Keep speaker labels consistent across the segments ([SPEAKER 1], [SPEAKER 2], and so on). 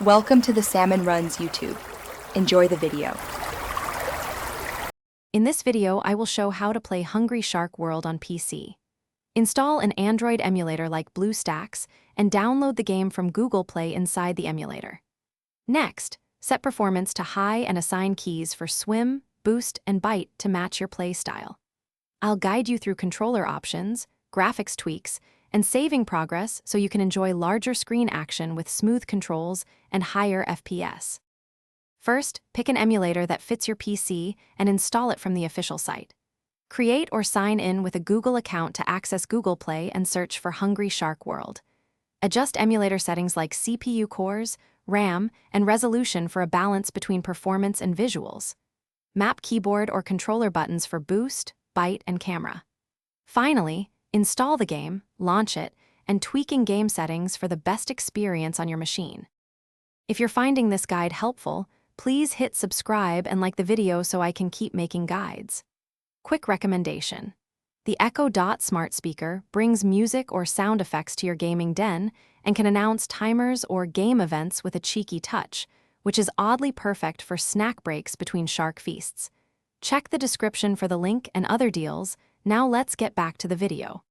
[SPEAKER 1] Welcome to the Salmon Runs YouTube. Enjoy the video.
[SPEAKER 2] In this video, I will show how to play Hungry Shark World on PC. Install an Android emulator like BlueStacks and download the game from Google Play inside the emulator. Next, set performance to high and assign keys for swim, boost, and bite to match your play style. I'll guide you through controller options, graphics tweaks, and saving progress so you can enjoy larger screen action with smooth controls and higher FPS. First, pick an emulator that fits your PC and install it from the official site. Create or sign in with a Google account to access Google Play and search for Hungry Shark World. Adjust emulator settings like CPU cores, RAM, and resolution for a balance between performance and visuals. Map keyboard or controller buttons for boost, bite, and camera. Finally, install the game, launch it, and tweak in-game settings for the best experience on your machine. If you're finding this guide helpful, please hit subscribe and like the video so I can keep making guides. Quick recommendation. The Echo Dot smart speaker brings music or sound effects to your gaming den and can announce timers or game events with a cheeky touch, which is oddly perfect for snack breaks between shark feasts. Check the description for the link and other deals. Now let's get back to the video.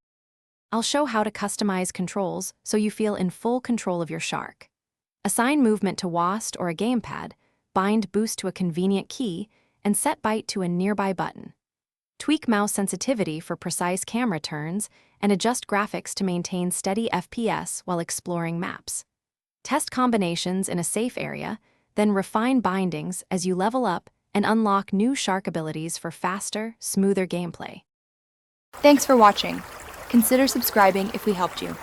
[SPEAKER 2] I'll show how to customize controls so you feel in full control of your shark. Assign movement to WASD or a gamepad, bind boost to a convenient key, and set bite to a nearby button. Tweak mouse sensitivity for precise camera turns and adjust graphics to maintain steady FPS while exploring maps. Test combinations in a safe area, then refine bindings as you level up and unlock new shark abilities for faster, smoother gameplay.
[SPEAKER 1] Thanks for watching. Consider subscribing if we helped you.